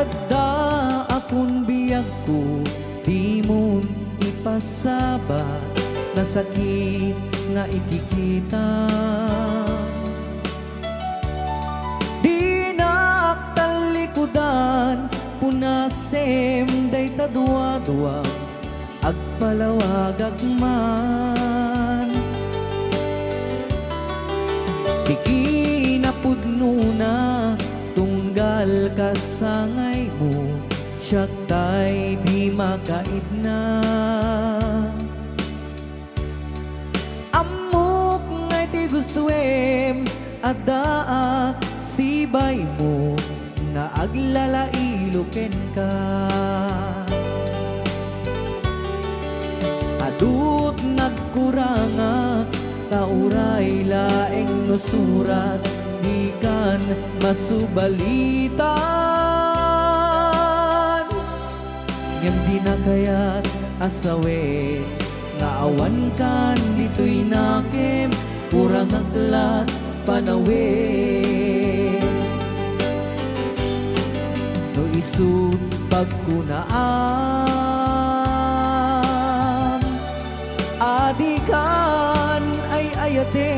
Adda akong biyag ko, di mo ipasabat na sakit nga ikikita. Di naktalikudan, punasem day tadua-dua, agpalawag agman. Di kinapudno na, tunggal kasangay mo, siya tay di makaidna. Amok ngay ti gustuem, adaa sibay mo, nga aglalailuken ka. Adut nagkuranga, tauray laeng nusurat, di kan masubalitan. Ngem di na kaya't asawe, nga awan kan dito'y nakem, kurang aglat panawe. No isut pagkunaam, adikan ay ayate.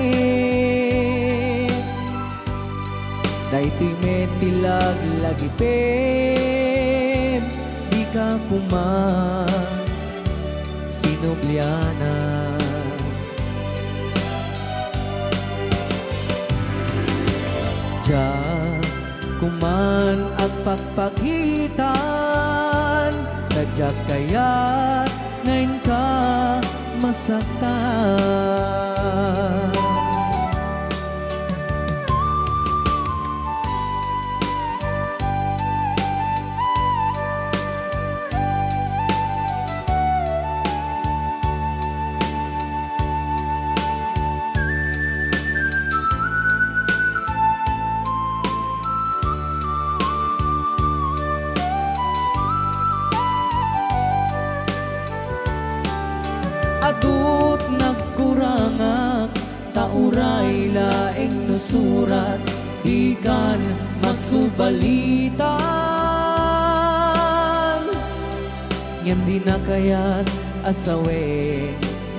Daytoy metilag lagipem, di ka kuman sinubliana. Diyan kuman ang pagpakitan, nadyak kaya't ngayon ka masaktan. Adut nagkurangak, tauray laeng nusurat, di kan masubalitan. Ngem di na kaya't asawe,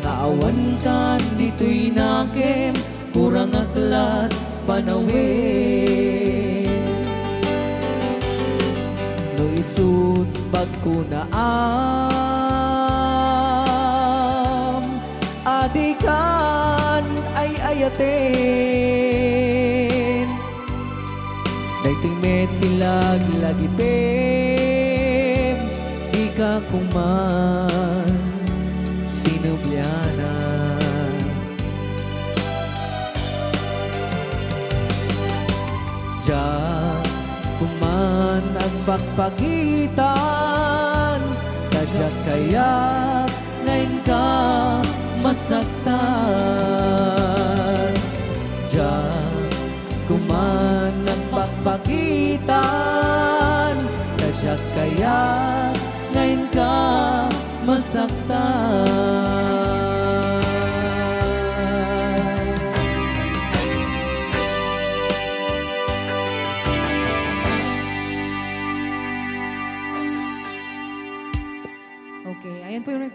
nga awan kan dito'y nakem, kurang aklat panawe. No isut pagkunaam, adikan ay ayaten. Daytoy metilag lagipem, di ka kuman sinubliana. Diyan kuman ang pagpagitan, kadyak kaya't ngayon ka masaktan. Diyan kuman ang pagpagitan, kadyak kaya't ngayon ka masaktan. Okay, ayan po yung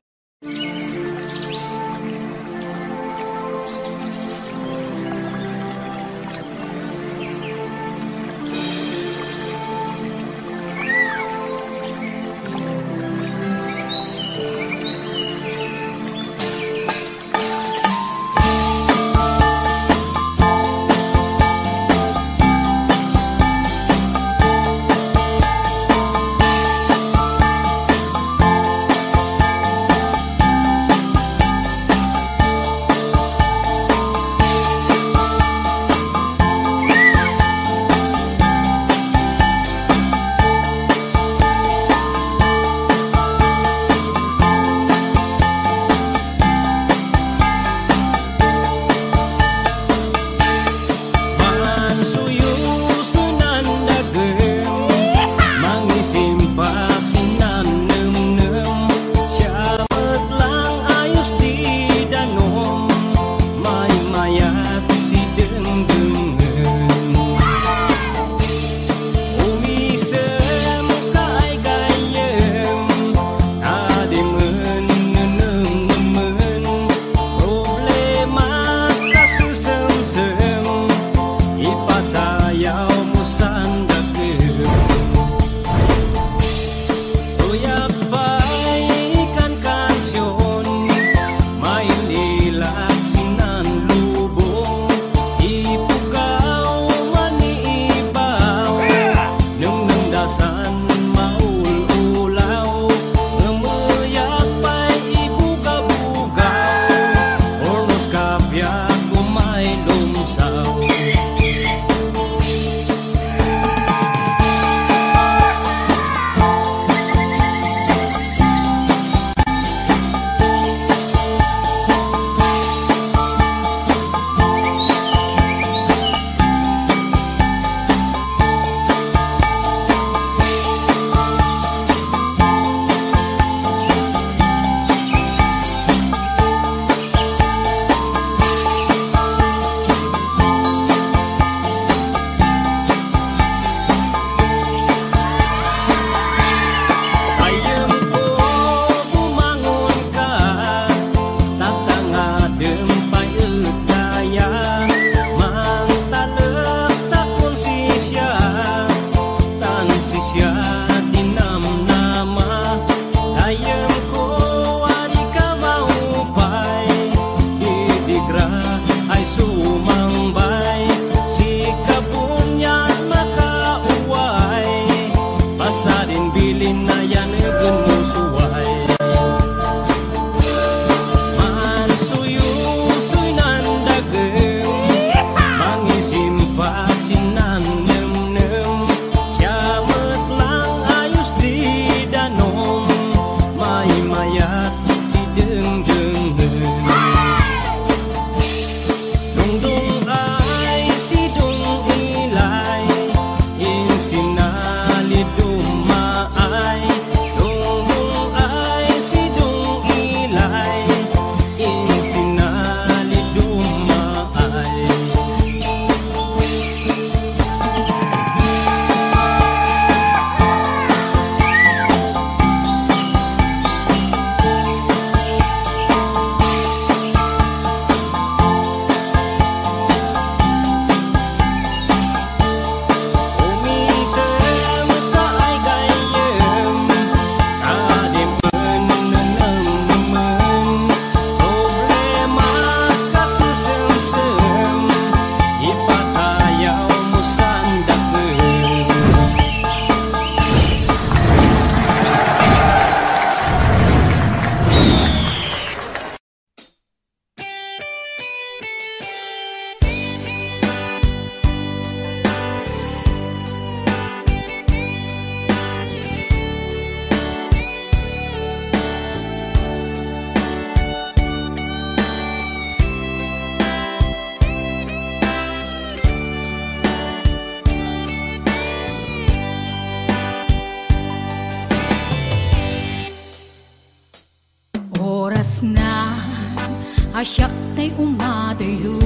asyak tay umadayo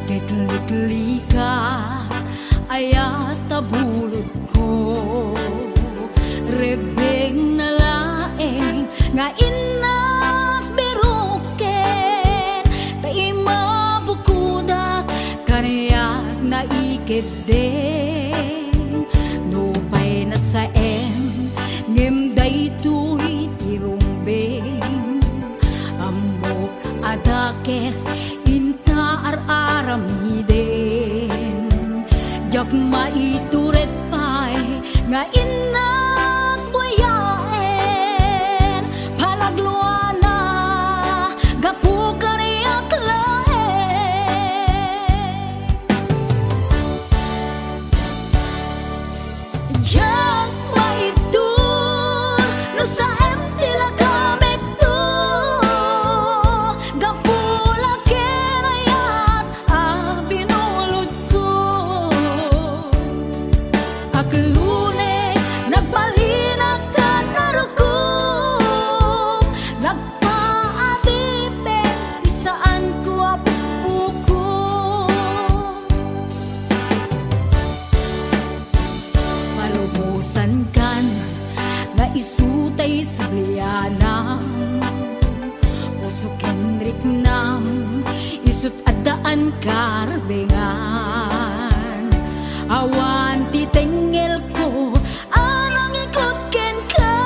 Kitli-kli ka ayat tabulod ko Rebeng na laeng nga inak biruken Tay mabukudak kanayak na ikideng Nupay na sa ngem daytoy tirumbeng Amok adakes inta ar-aramiden Jak maituret pay nga inak buyaen Palagluana gapu kariyak laen Jak maitur no sa tila kamek to Gapula kenayat binulod ko Aklune nagbalinag ka narugong Nagpaadipe di saan ko apupuko Malumusan kan nga isutay sublianam Puso kenrik nam isut adaan karbengan Awan titengel ko anang ikot ken ka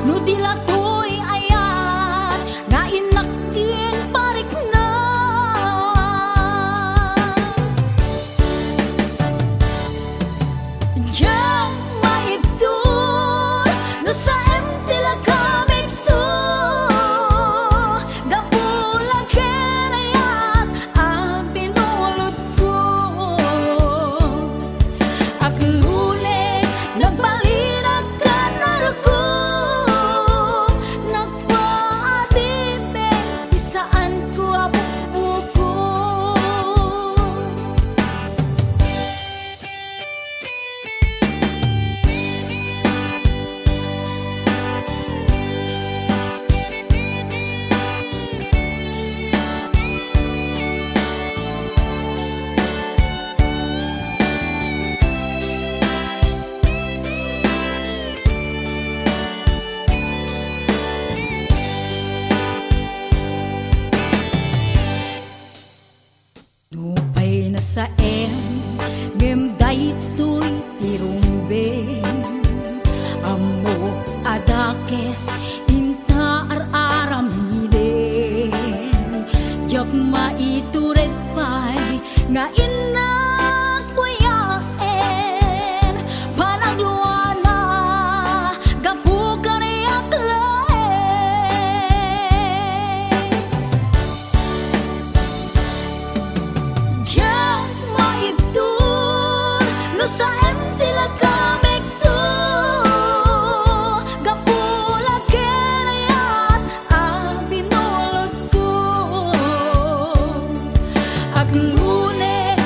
No dilatoy ayat nga inakin parik na Diyan maibdur no sa tila kamig to Gapula kenayat binulod ko Aklune nagbalinag ka narugong Nagpaadipe di saan ko apupuko Nupay na sa ngem daytoy tirumbeng Amo adakes inta ar-aramiden Jak maituret pay nga inak buyaen Panagluana gapu kariyak laen Jak maibdur no sa tila kamek to Gapula kenayat binulod ko Aklune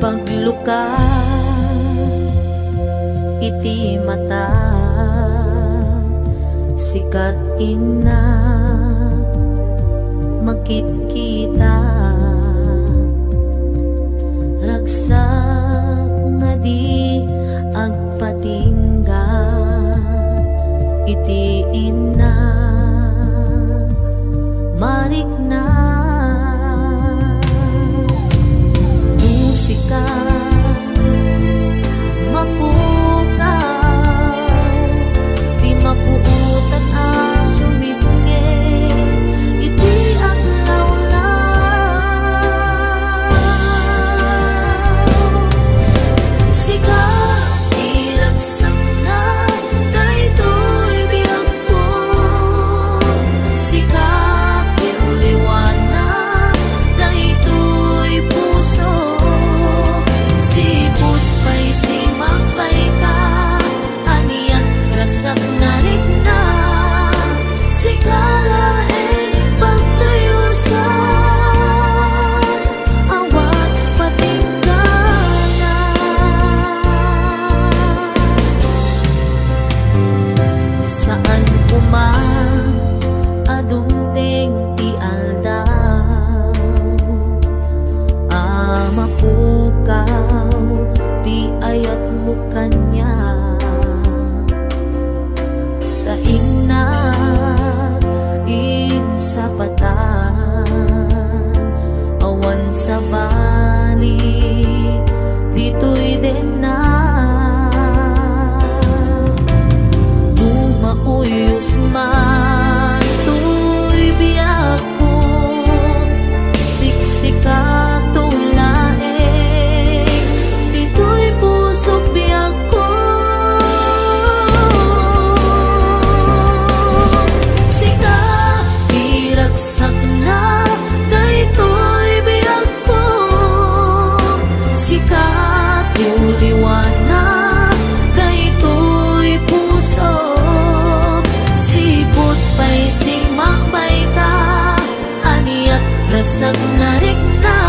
Pagluka iti mata sikat ina makikita ragsak nga di agpatingga iti ina marik na musika mapukaw di mapuutan ang sumibunge iti aglawlaw sikat iragsak na Saan man adungdeng ti aldaw, mapukaw ti ayat mo kanya. Daing na insapatan, awan sa bali, dito'y din na uyos man tuy biyak ko, siksika tulaeng, dito'y pusok biyak ko. Sika iragsak na, dito'y biyak ko. Sika tiuliwan na, dito'y pusok. Sipot pa'y singmakbay ka, aniat lasag narik na.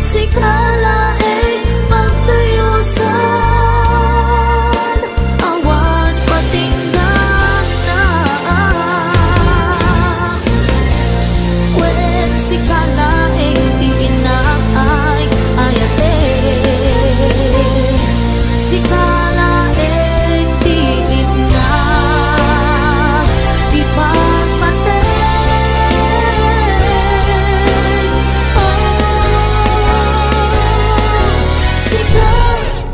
Sikala ay pagtayusan, awan patinggan na. Wen sikala ay di inaay ayate. Sikala ay di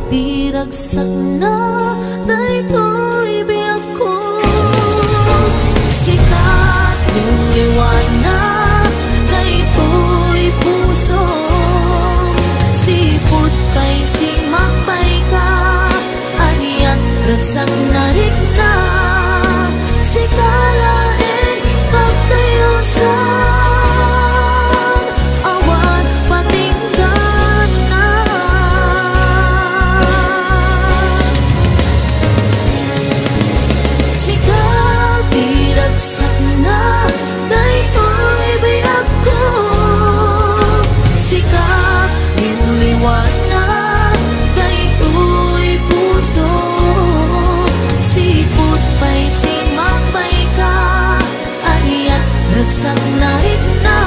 diragsak na, daytoy biyak ko. Sikat yung liwanag, daytoy puso. Sipot kay simakbay ka, aniat ragsak na rin na. Sikala ay pagtayusan, awan patinggan na. Sikat diragsak na, daytoy biyak ko. Sikat iuliwanag, daytoy puso. Sipot pa'y simakbay ka, aniat ragsak na rin na.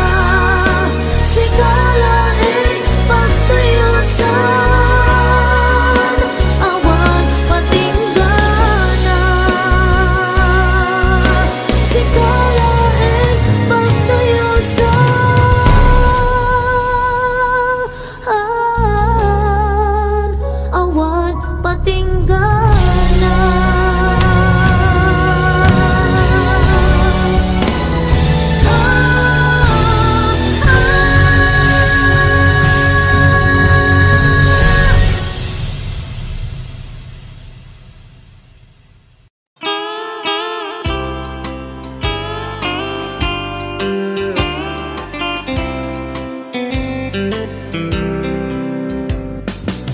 Sikala ay pagtayusan, awan patinggan na. Sikala ay pagtayusan, awan patinggan na.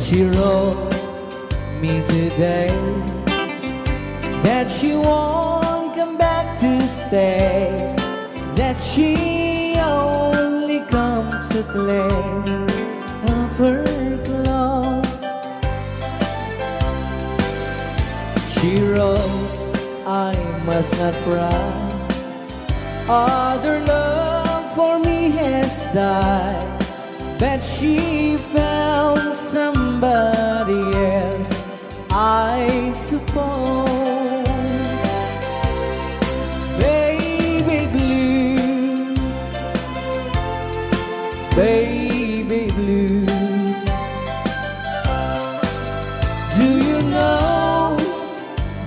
She wrote me today that she won't come back to stay, that she only comes to claim of her clothes. She wrote, I must not cry, other love for me has died, that she found somebody else, I suppose. Baby blue, baby blue, do you know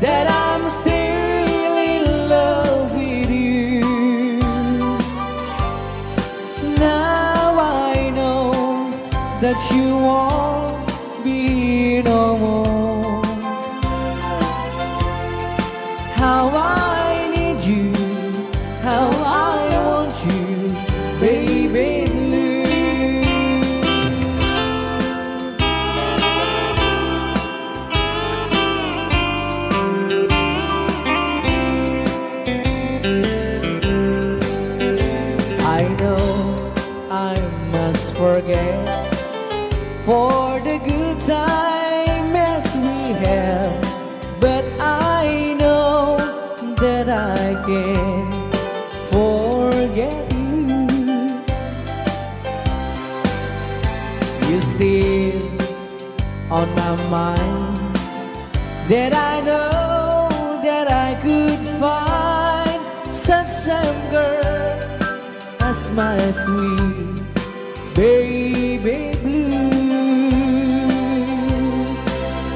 that I'm still in love with you? Now I know that you won't be no more. How I need you, how I want you, baby blue. I know I must forget for the good time as we have, but I know on my mind, that I know that I could find such same girl as my sweet baby blue,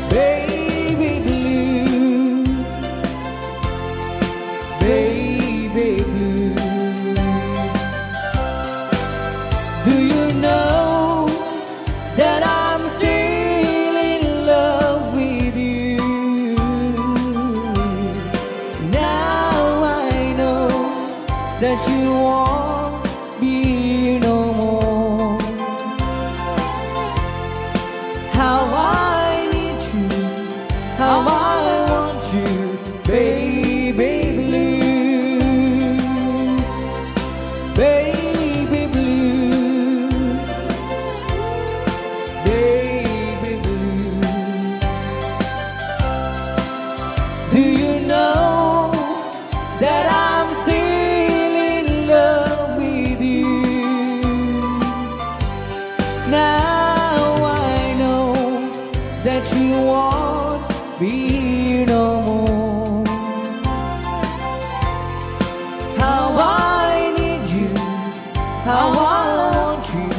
baby blue, baby blue. Do you know that I'm still in love with you? Now I know that you won't be no more. How I need you, how I want you, baby blue, baby blue, baby blue. Do you know that I'm still in love with you? Now I know that you won't be no more. How I need you, how I want you,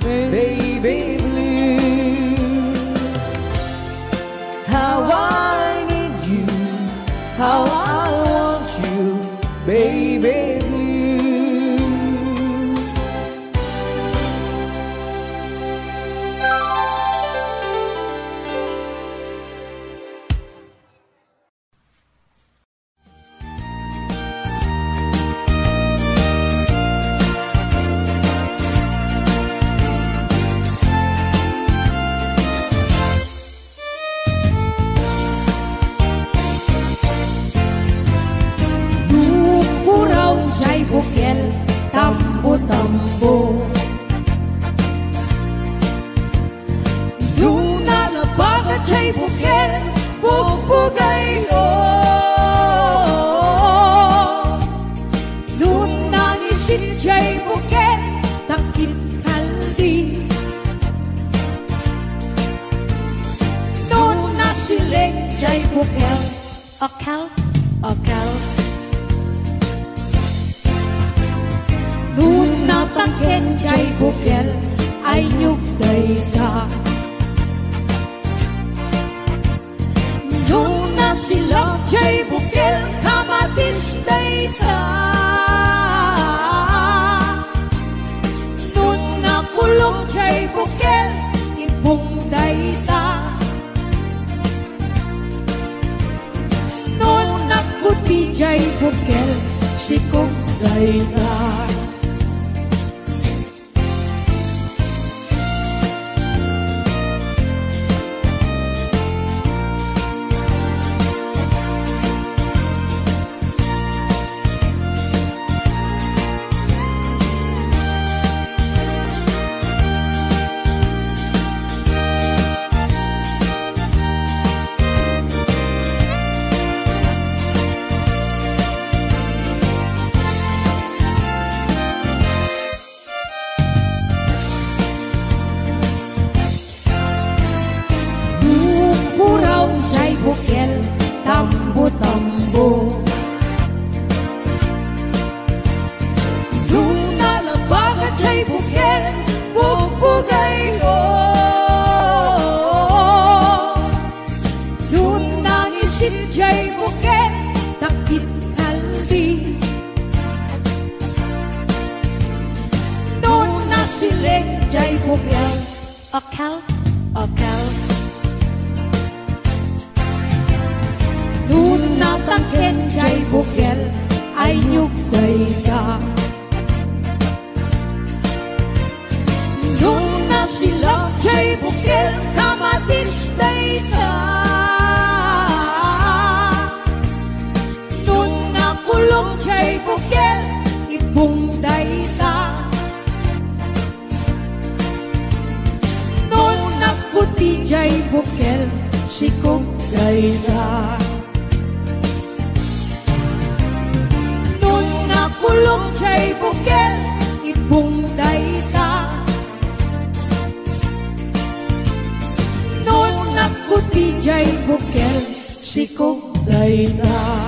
baby blue. How I need you, how I want you, baby blue. Bukel, tambo-tambo. Luna labagat siya'y bukel, bugbugay o. Luna nisit siya'y bukel, takit kaldi. Luna siling siya'y bukel, akal, akal. Luna tangken jay bukel ay nyugday ka. Luna silak jay bukel kamatisday ka. Luna kulog jay bukel ibungday ta. Luna kuti jay bukel sikugday ta. Bukel, tambo-tambo. Luna labagat siya'y bukel, bugbugay o. Luna nisit siya'y bukel, takit kaldi. Luna siling siya'y bukel, akal, akal. Luna tangken jay bukel ay nyugday ka. Luna silak jay bukel kamatisday ka. Luna kulog jay bukel ibungday ta. Luna puti jay bukel sikugday ka. Kulong siya'y bukel, ibungday ta. Noon jay buker sikog dayta.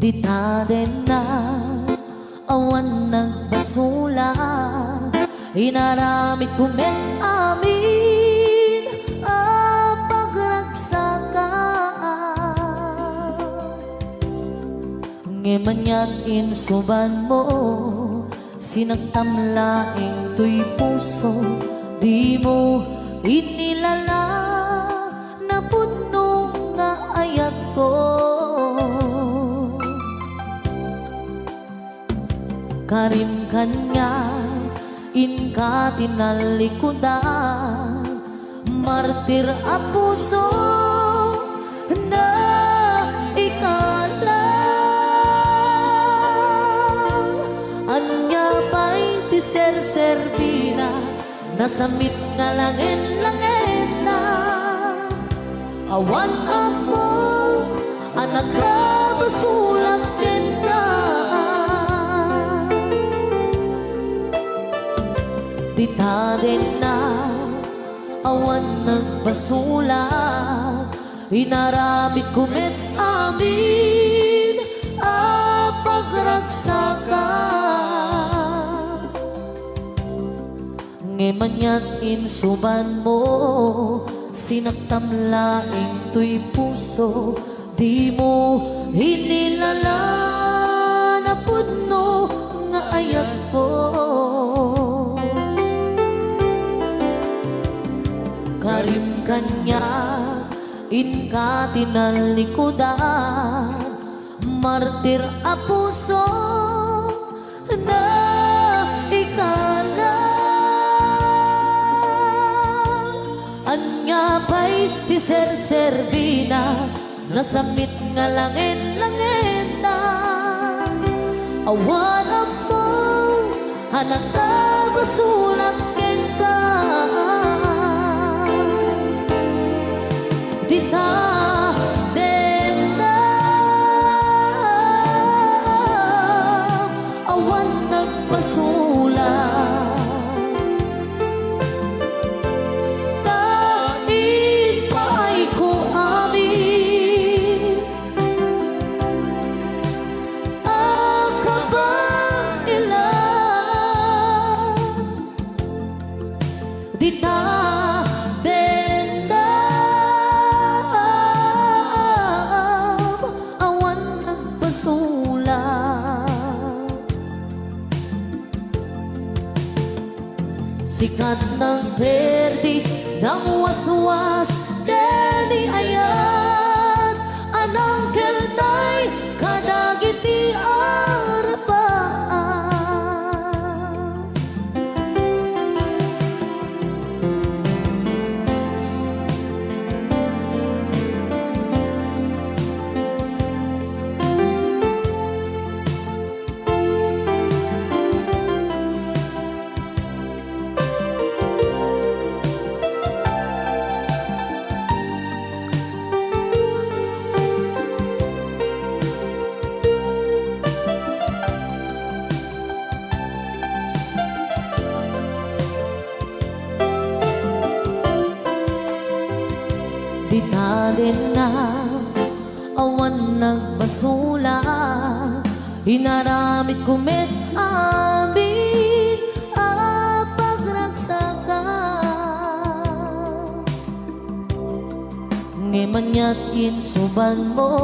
Di ta din na awan nagbasula, inaramid kumet amin ang pagragsakan. Ngemanyan insuban mo, sinagtamlaing tuy puso, di mo inilala na puno nga ayat ko. Karim kanya inka tinalikudan, martir a puso na ikalang. Anya pa'y tiser-servina, nasamit nga langin-langin na. Awan among anak ka basulang kenta. Di ta din na awan nagbasulat, inaramid kumet amin ang pagragsakan. Ngemanyan insuban mo, sinagtamlaing tuy puso, di mo hinilala na puno nga ayat ko. Karim kanya inka tinalikudan, martir a puso na ikalang. Anya pa'y tiser-servina, nasamit nga langin-langin na. Awan mo hanang ka basulang kenta. Di ta din na awan nagpasulat, tain pa'y ko amin ang kabang ilan. Di ta sikat ng perdi ng waswas, deni ayat anang keltay kadagiti arapaan. Di ta din na awan nagbasula, inaramid kumet amin ang pagragsakan. Ngemanya't insuban mo,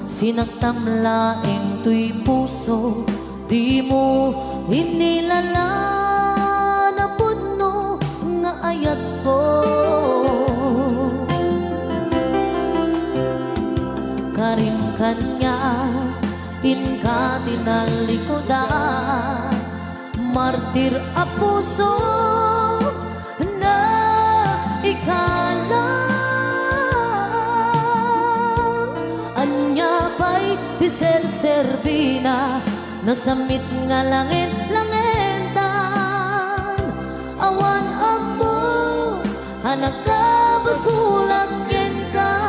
sinagtamlaing tuy puso, di mo inilala na puno nga ayat ko. Karim kanya inka tinalikudan, martir a puso na ikalang. Anya pa'y tiser-servina, nasamit nga langit-langitan. Awan amo anak ka basulang ka.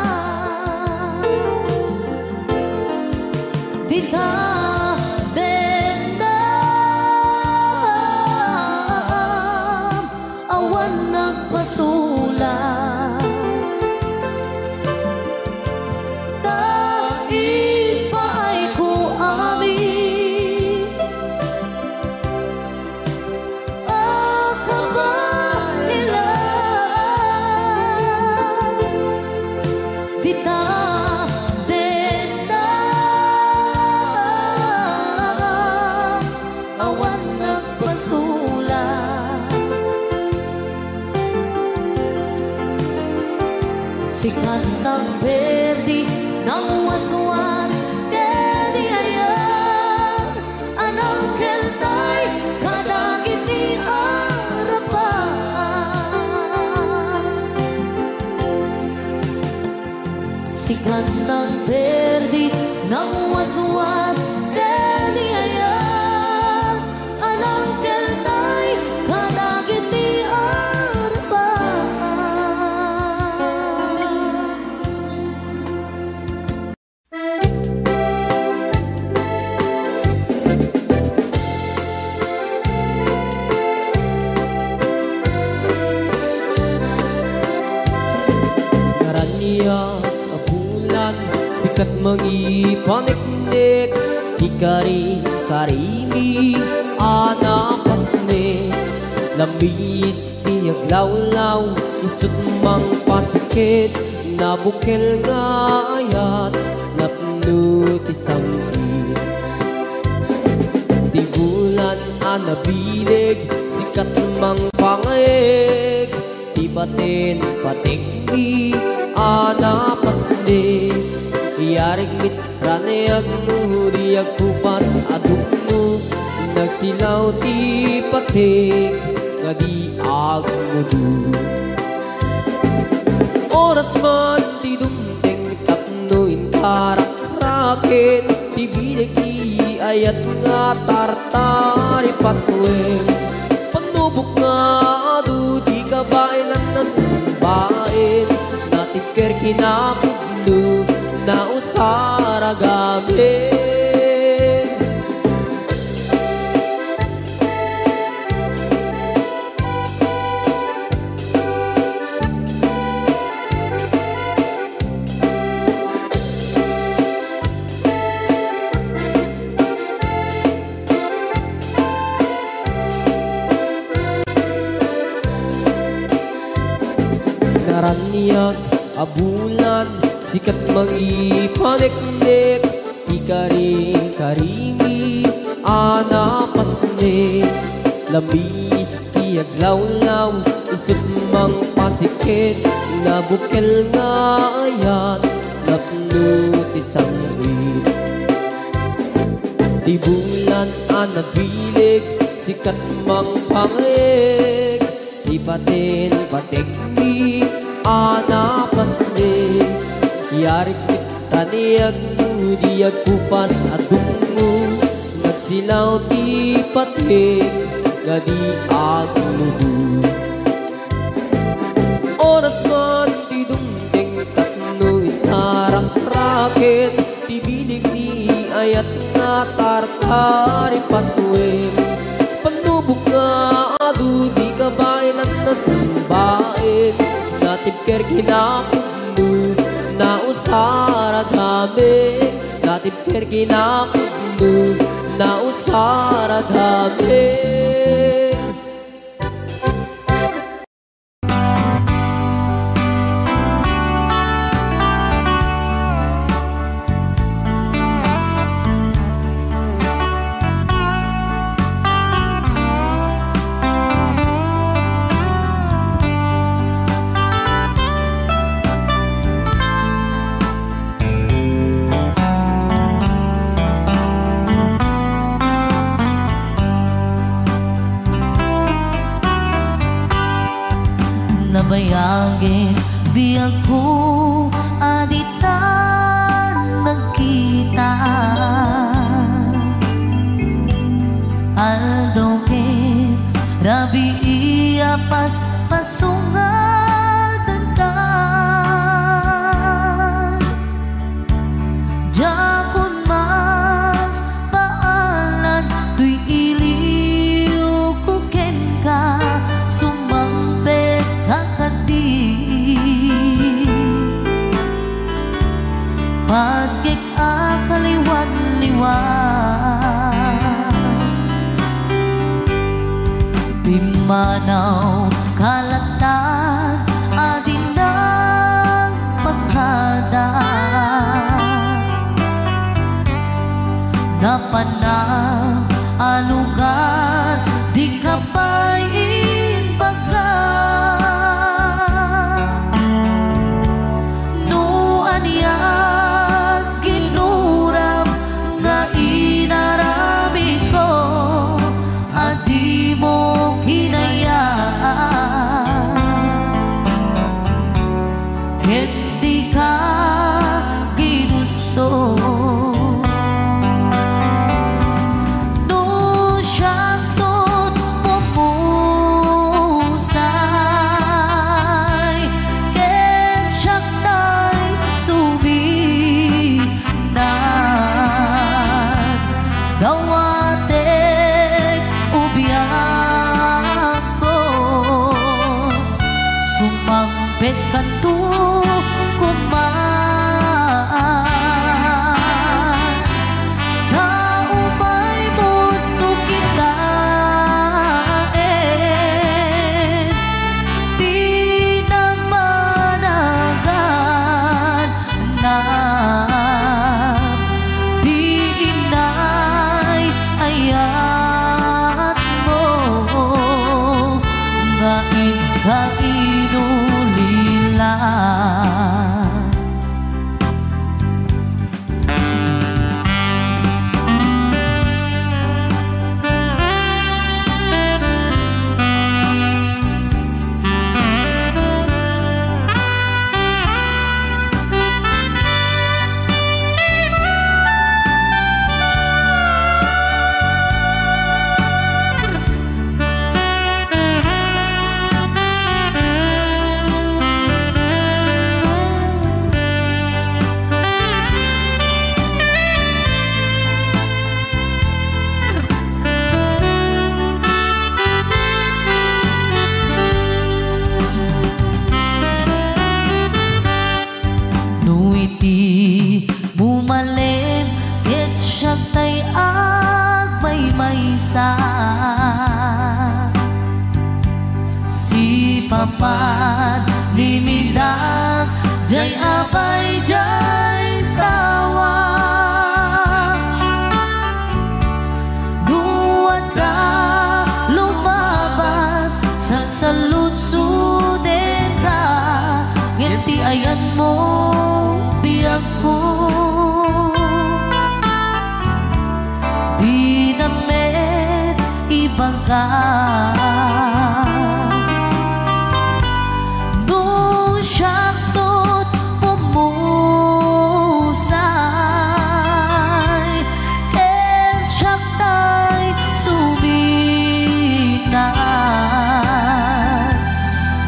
Di ta din na awan nagpasulat, tain pa'y dita dena awan nagpasula si kantang berdi ng waswas dedi ayan anang keltay kadagit ni arapan si kantang berdi ng waswas dedi ayan anang keltay kadagit ni arapan. Bulan sikat mangipaniknik di karimi anapasne lamis tiyag lawlaw isut mang pasikit nabukel nga ayat napno ti samgit di bulan anabilig sikat mang pangayeg di batin patikni anapasne iyarig mitranayag no diyag kupas adugno nagsilaw ti patik nga di agmudu oras man ti dumteng tapno inkarak-raket ti bilig ti ayat nga tartari patweng panubok nga adu di kabailan ng bain natipker kinapudno na usara gabi naraniyak abulan sikat mangipaniknik di karimi anapasne lamis tiyag lawlaw isut mang pasikit nabukel nga ayat napno ti samgit di bulan anabilig sikat mang pangayeg di batin patikni anapasne yarik taniyag mo diyag kupas adungo nagsilaw ti patik nga di agmudu oras man ti dumteng tapno itarak-raket ti bilig ni ayat nga tartari patweng panubok nga adu di kabailan na tumbain natipker kinapudno na usara gabi natipker kinapudno na usara gabi nabayagin biyag ko aditan nagkita aldoke rabi iya pas pasungatan ka jakun mas paalan tuy iliw kuken ka sumampe kakadi pagkik akaliwan-liwan pimanaw kalatan adin ng pagkada panang alugar di kapay inbaga no anyag ginuram nga inarami ko adi mo hinayaan hindi ka ginusto Sumampet kanto kumaan na umay mundo kita di namanagan na di inay ayat mo nga inulila bumalin ket siya tay agmay-maysa si papan limidag jay abay jay tawa duwat ka lumabas sa saludsuden ka ngiti ayan mo biyak ko di namet ibaga no siyaktot pumusay and siyaktay suminan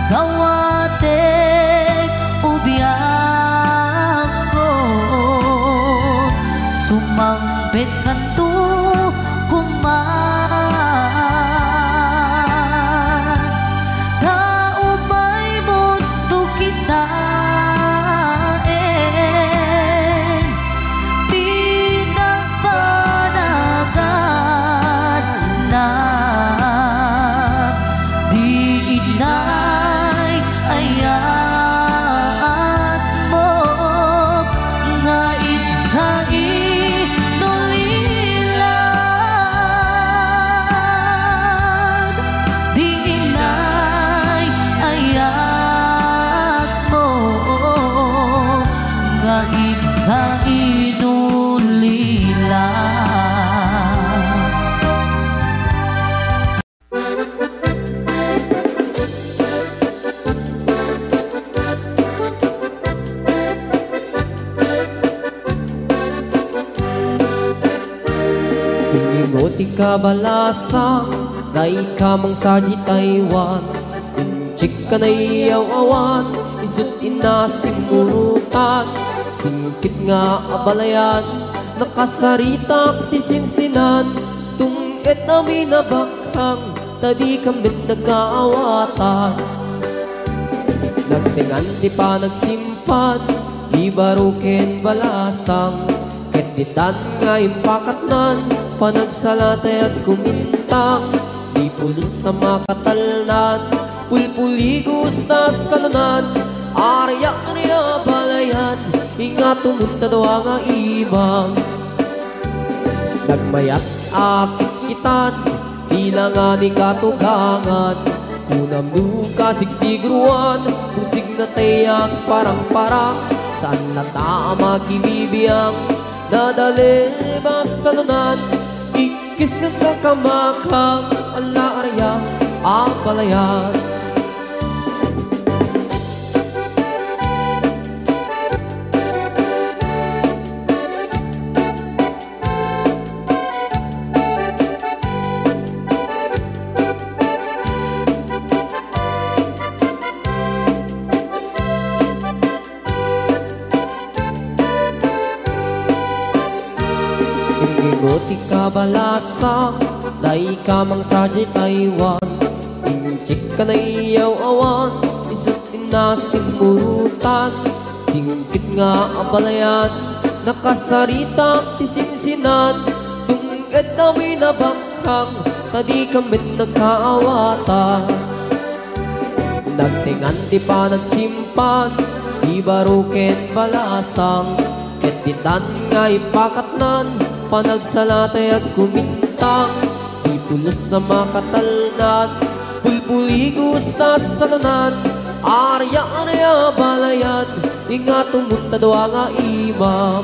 kawatek ubiyak sumampit kanto kumaan na umay mundo kita di napanagan na di inay ayat mo nga kainulila. Ingoti ka balasang dai ka mang saji Taiwan Inchik ka na iyaw awan isut inasimurutan singkit nga abalayan nakasaritak ti sinsinan tungit namin na bakhang tadi kambit nagkaawatan nagtingan ti pa nagsimpan di baruken balasang ketitan nga impakatnan panagsalatay at kumintang di pulos sa makatalnan pulpuligos na salunan aryak niya balayan ingat tumunta daw nga ibang Nagmayat akit kitan, ilangan ikatugangan. Kunam duka sigsigruan, pusig na tayak parang-parang. Saan na tama kinibiyang, nadali basta nunan. Ikis ng kakamakang, ala arya, apalayan. Goti ka balasa, dai ka mang sajay Taiwan. Inchik ka na iyaw awan, isot inasing murutan. Singkit nga ang balayan, nakasarita tisinsinan. Tunged namin nabangkang, tadi kamit nagkaawatan. Nagtingan di pa nagsimpan, di baruken balasang. Ketitan nga ipakatnan, panagsalatay at kumintang. Di pulos sa makatalnan, pulpuligos na salanan. Arya-arya balayan, inga tumunta doa nga imam.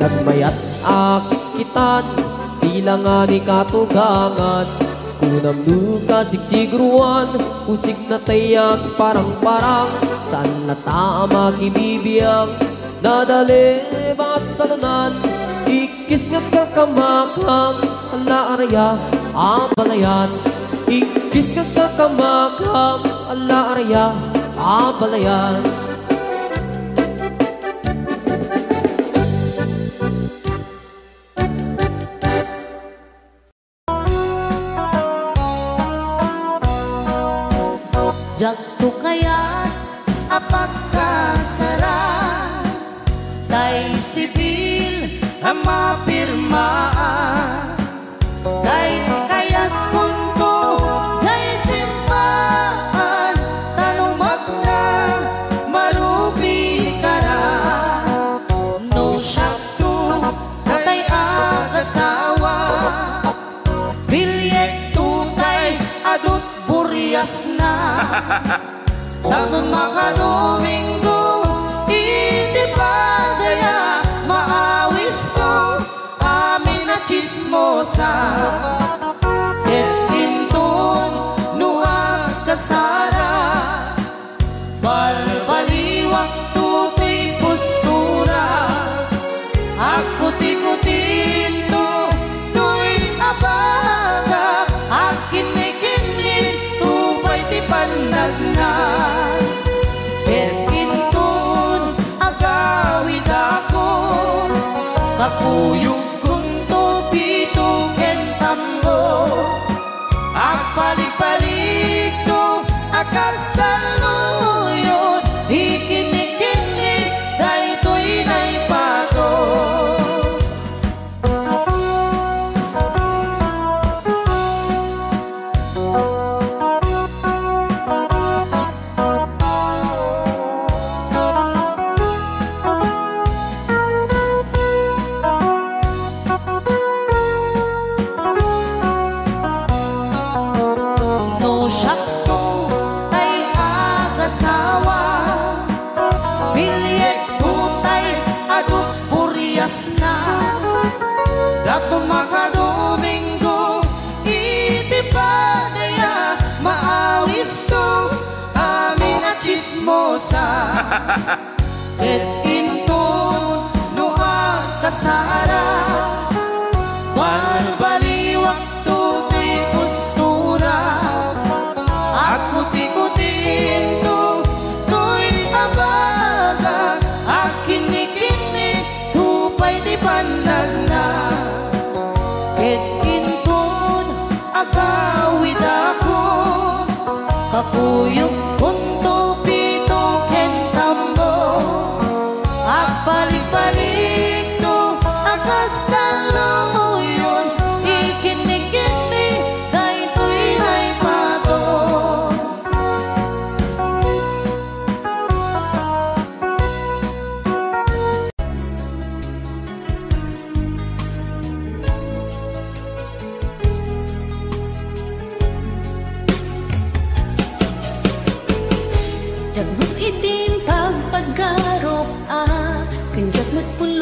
Nagmayat akit kitan, tila nga ni katugangan. Kunam duka sigsigruan, pusig na tayak parang-parang. Saan na tama kinibiyang, nadali basta nunan. Ikis nga kakamakang, ala arya, apalayan. Ikis nga kakamakang, ala arya, apalayan. Jagto kaya't apagkasara, day sibil ang mapirmaan. Day kaya't punto, day simbahan, tanumag na marubi ka na. No syakto, natay agasawa, bilyet tutay adut buryas na. Tanong mga Domingo, hindi pa daya maawis ko amin na chismosa. Et intong nuwag kasara, balbaliwak tutoy postura. Ako tikutin to, to'y abaga, akin may kinlin, tupay ti panagnan. Et intun agawid ako, kakuyog kong tupito kentambo. Agpalik-palik to, akas taluyon, ikinikinig, daytoy naipato. No syakto tay agasawa, bilyet tutay adut buryas na. Dato mga Domingo, iti pa daya maawis ko amin na chismosa. Et intun nuwag kasara, balbaliwak tutoy postura. Ako tikutin to, to'y abaga, akin-ikinig, tupay di panagna. Et intun agawid ako, kakuyog kong tupito kentambo. Agpalik-balik to, akas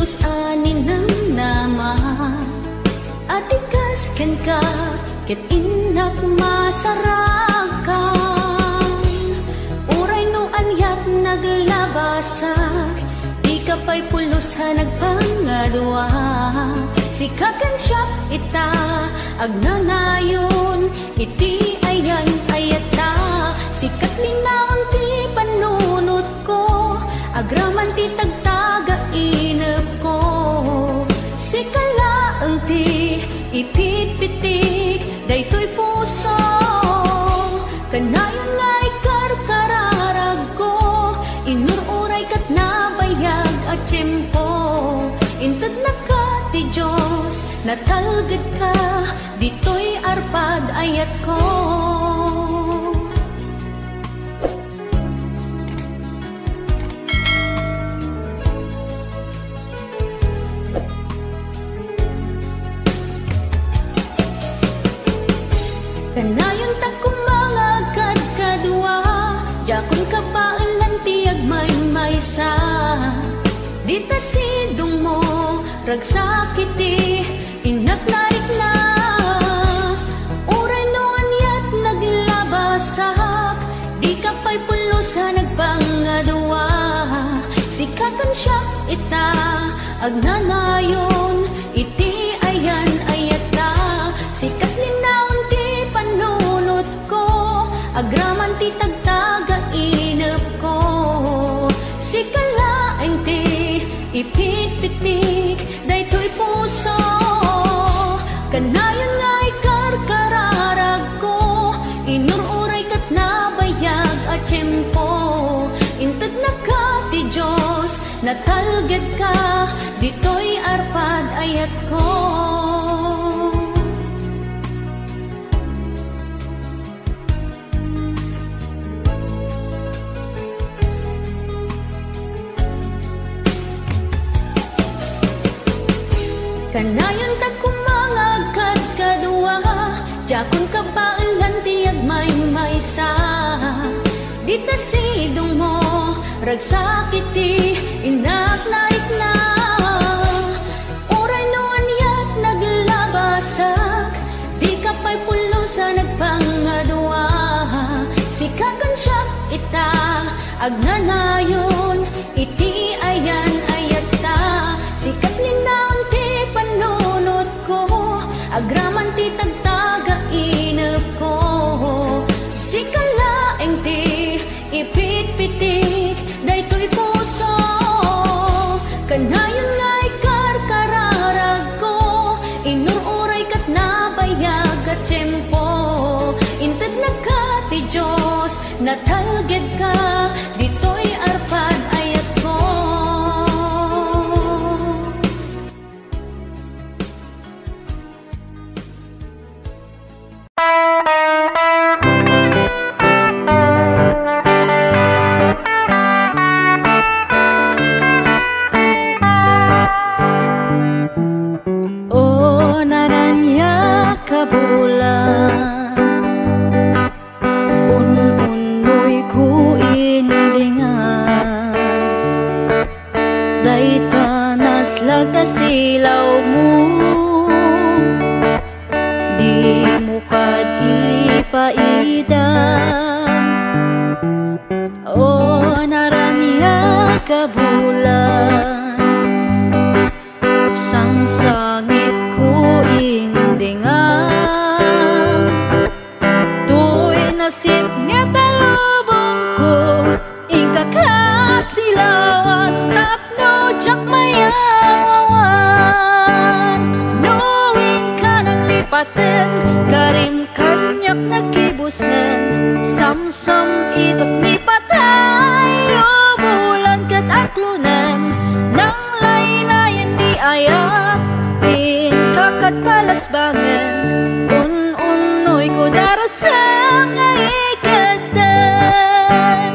pulos anin ng nama at ikasken ka ket inak masarakan uray no anyat naglabasak di ka pa'y pulos ha nagpangadwa sikakan siya ita agnanayon iti ayan ayata sikat linaon ti panunot ko agraman ti tagtaga inep ko sikalaeng ti ipit-pitik daytoy puso kanayon nga ikarkararag ko inururay kat nabayag at tiyempo inted na ka ti Diyos natalged ka ditoy arpad ayat ko kanayon ta kumangagad kadua jakon ka paalan ti agmaymaysa dita sidong mo ragsakiti inak narik na uray no anyat naglabasak di ka pa'y pulos ha nagpangadwa sikakan siya ita agnanayon iti ayan ayata sikat linaon ti panunot ko agraman ti tagtaga inep ko sikalaeng ti ipit-pitik daytoy puso kanayon nga ikarkararag ko inururay kat nabayag at tiyempo inted na ka ti Diyos natalged ka ditoy arpad ayat ko kanayon ta kumangagad kadua jakon ka paalan ti agmaymaysa dita sidong mo ragsakiti inak narik na uray no anyat naglabasak di ka pa'y pulos ha nagpangadwa sikakan siya ita agnanayon iti ayan ayata sikat linaon ti panunot ko agraman ti tagtaga inep ko sikalaeng ti ipit-pitik daytoy puso kanayon nga ikarkararag ko inururay kat nabayag at tiyempo inted na ka ti Diyos natalged ka ditoy arpad ayat ko silaw mo di mo kad ipaida o naraniya ka bulan sang sangit ko indingan tu'y nasip nga talubong ko ikakat silawan tapno jak mayawan nuwing ka nang lipatin karim kanyak nagibusen samsam itok lipatay o bulan kat aklunan nang laylayan di ayak din kakat palasbangan un-unoy ko darasam nga ikatan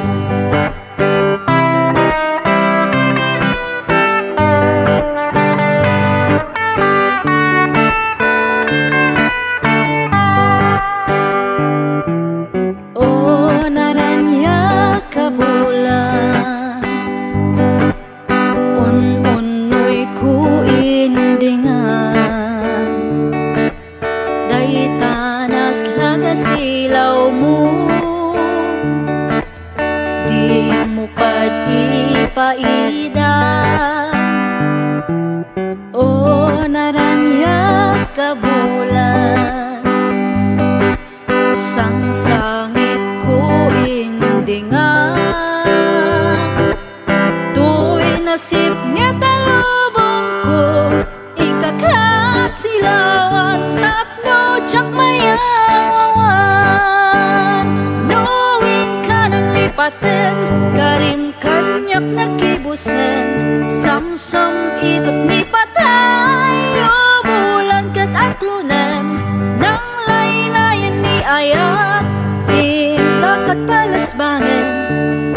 o naranya ka bulan un-unoy ko napaidan o naranya kabulan sang sangit ko indingan tu'y nasip nga talubong ko ikakat silawan tapno tsak mayawawan knowing ka nang lipatin karim kanyak nakibusen samsam itot ni patay o bulan kat aklunem nang laylayan ni ayat in kakat palasbangen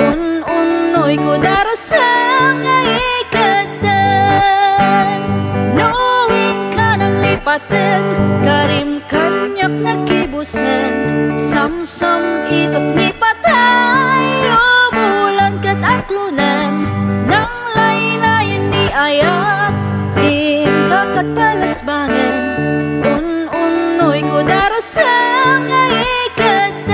un-unoy ko darasang nga ikadan knowing ka nang lipatin karim kanyak nakibusen samsam itot ni patay o bulan kat aklunem nang laylayan ni ayat in kakat palasbangen un-unoy ko darasang nga ikadan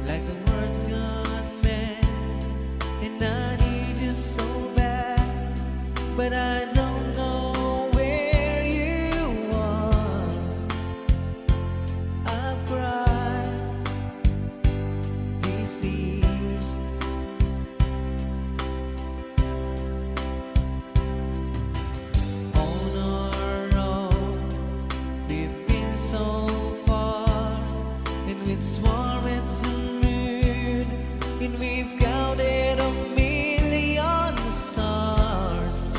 like the world's gone mad, and I need you so bad, but I don't know where you are. I've cried these tears on our own. We've been so far, and with swarming and we've counted a million stars.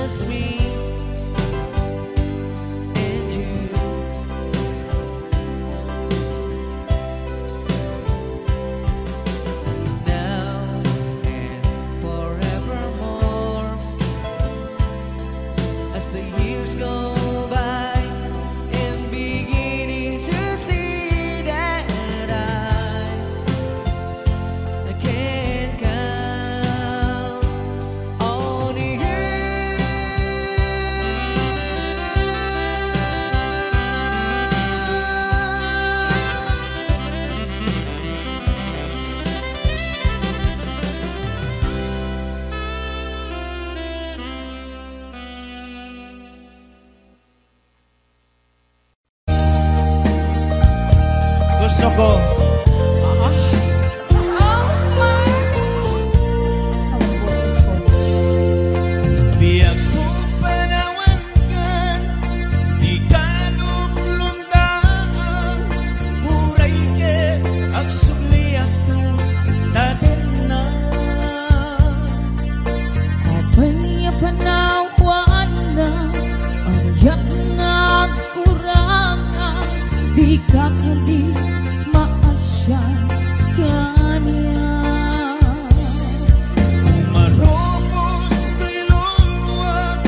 just me and you. Now and forevermore, as the years go by, I'm beginning to see that I can count on you. Gusto ko Ang boses ko. biyak ko panawangan, di ka lumlundang, buray ke agsubli ako natin na. Apay panawaan na ayak nga kurangan, di ka kali maasya kanya. Umarupos ko'y luwag,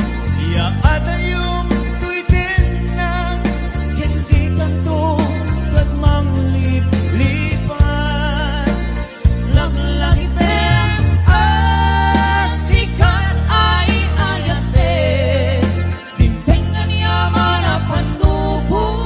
yaada yung ko'y dinang, hindi kanto kadmang lipan. Laglagi pem, sikat ay ayate, tintingan yaman na panubo.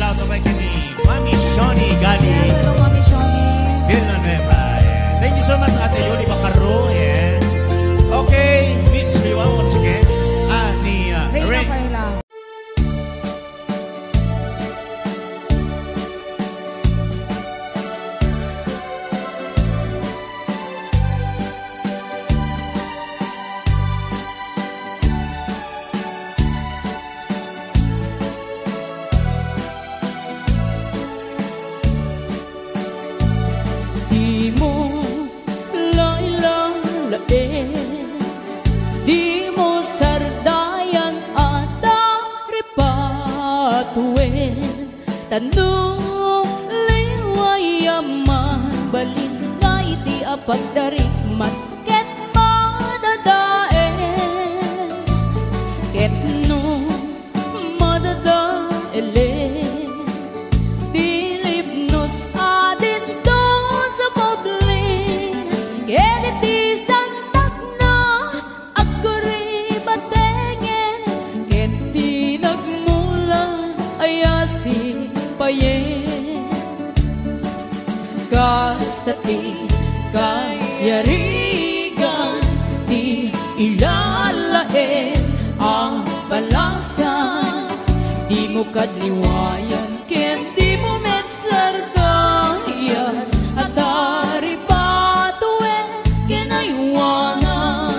adlaw to kay kini Mami Shoni Gali Hello, Mami Shoni. Villanueva. Thank you so much, Ate Yuli Bacaro. Okay, Miss Liwa once again. Ni Reyna Ray. Carla. Di mo lailalain, di mo sardayan at aripatuin. Tanong liwayaman, balin nga iti apagdarikmat, ket madadaen. Ket no madadaelen, dilipnos adin doon sa publin. Ket iti santak na aguri batengen, ket di nagmula ayasi payen. Kastati kayarigan, di ilalain ang balasan. Di mo kadliwayan, ken di mo metsardayan, at aripatuin kinaywanan.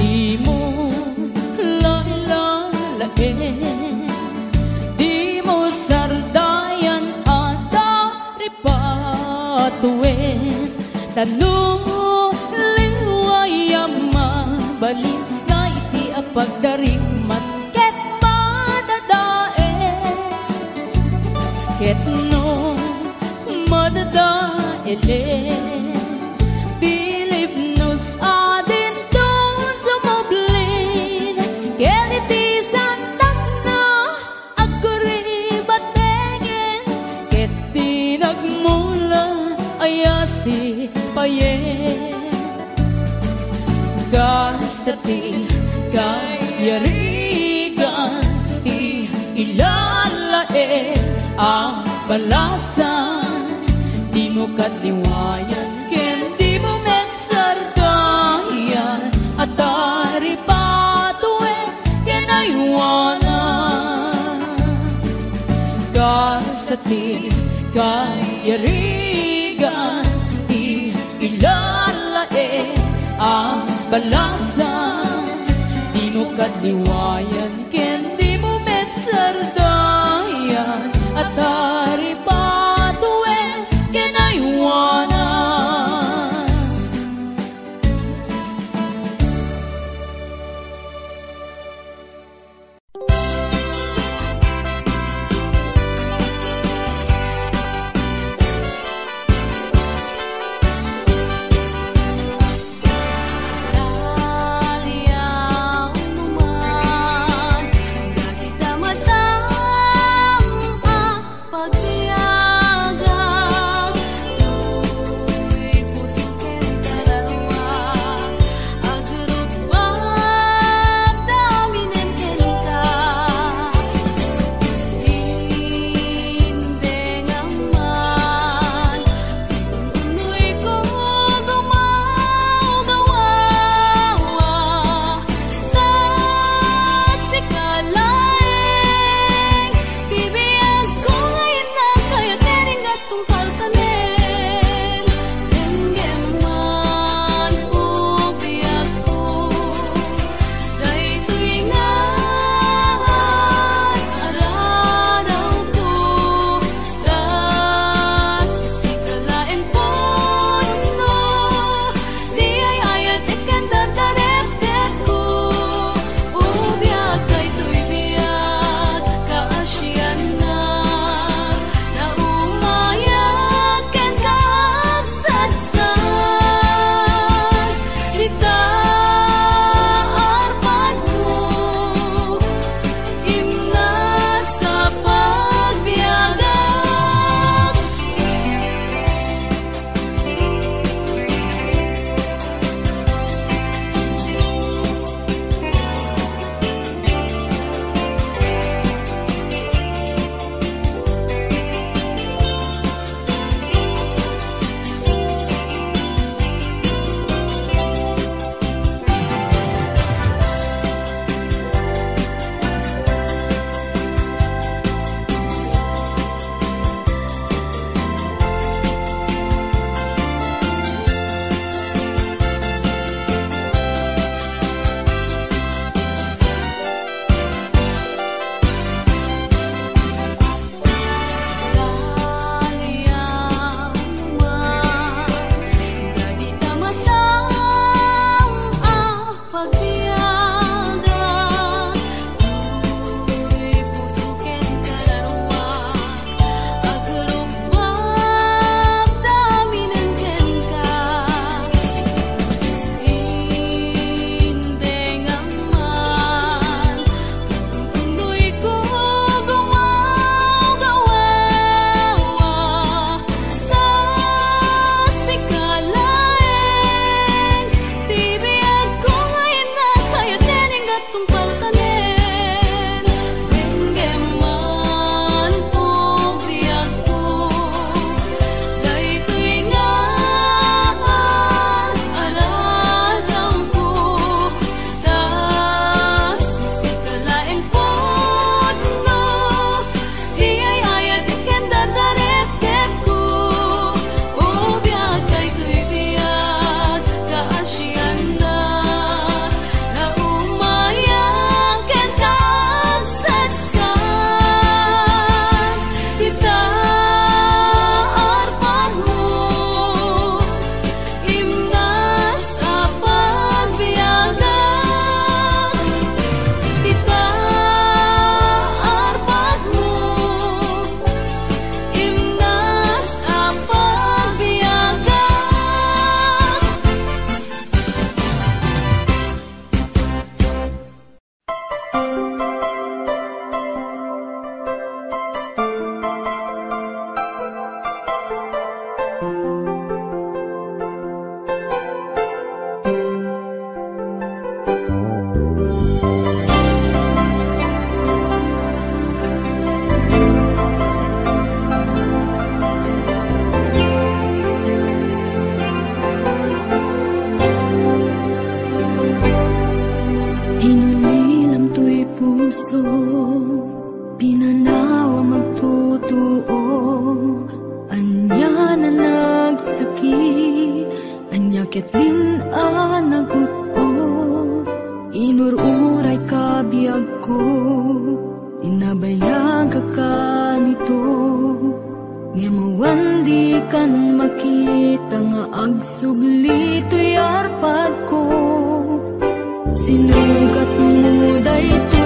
Di mo lailalain, di mo sardayan at aripatuin. Tanong liwayaman, balin nga iti apagdarikmat, ket madadaen. Ket no madadaelen, dilipnos adin doon sa mablin. Ket iti santak na aguri batengen, ket di nagmula ayasi payen. Kastati kayarigan, di ilalain ang balasan. Di mo kadliwayan, ken di mo metsardayan, at aripatuin kinaywanan. Kastati kayarigan, di ilalain ang balasan. Di mo kadliwayan, ken di mo metsardayan, at aripatuin kinaywanan. Ketlin anagut-o, inururay ka biyag ko, inabayag ka nito, nga mawandi kan makita nga agsubli to'y arpad ko. Sinugat mo dayto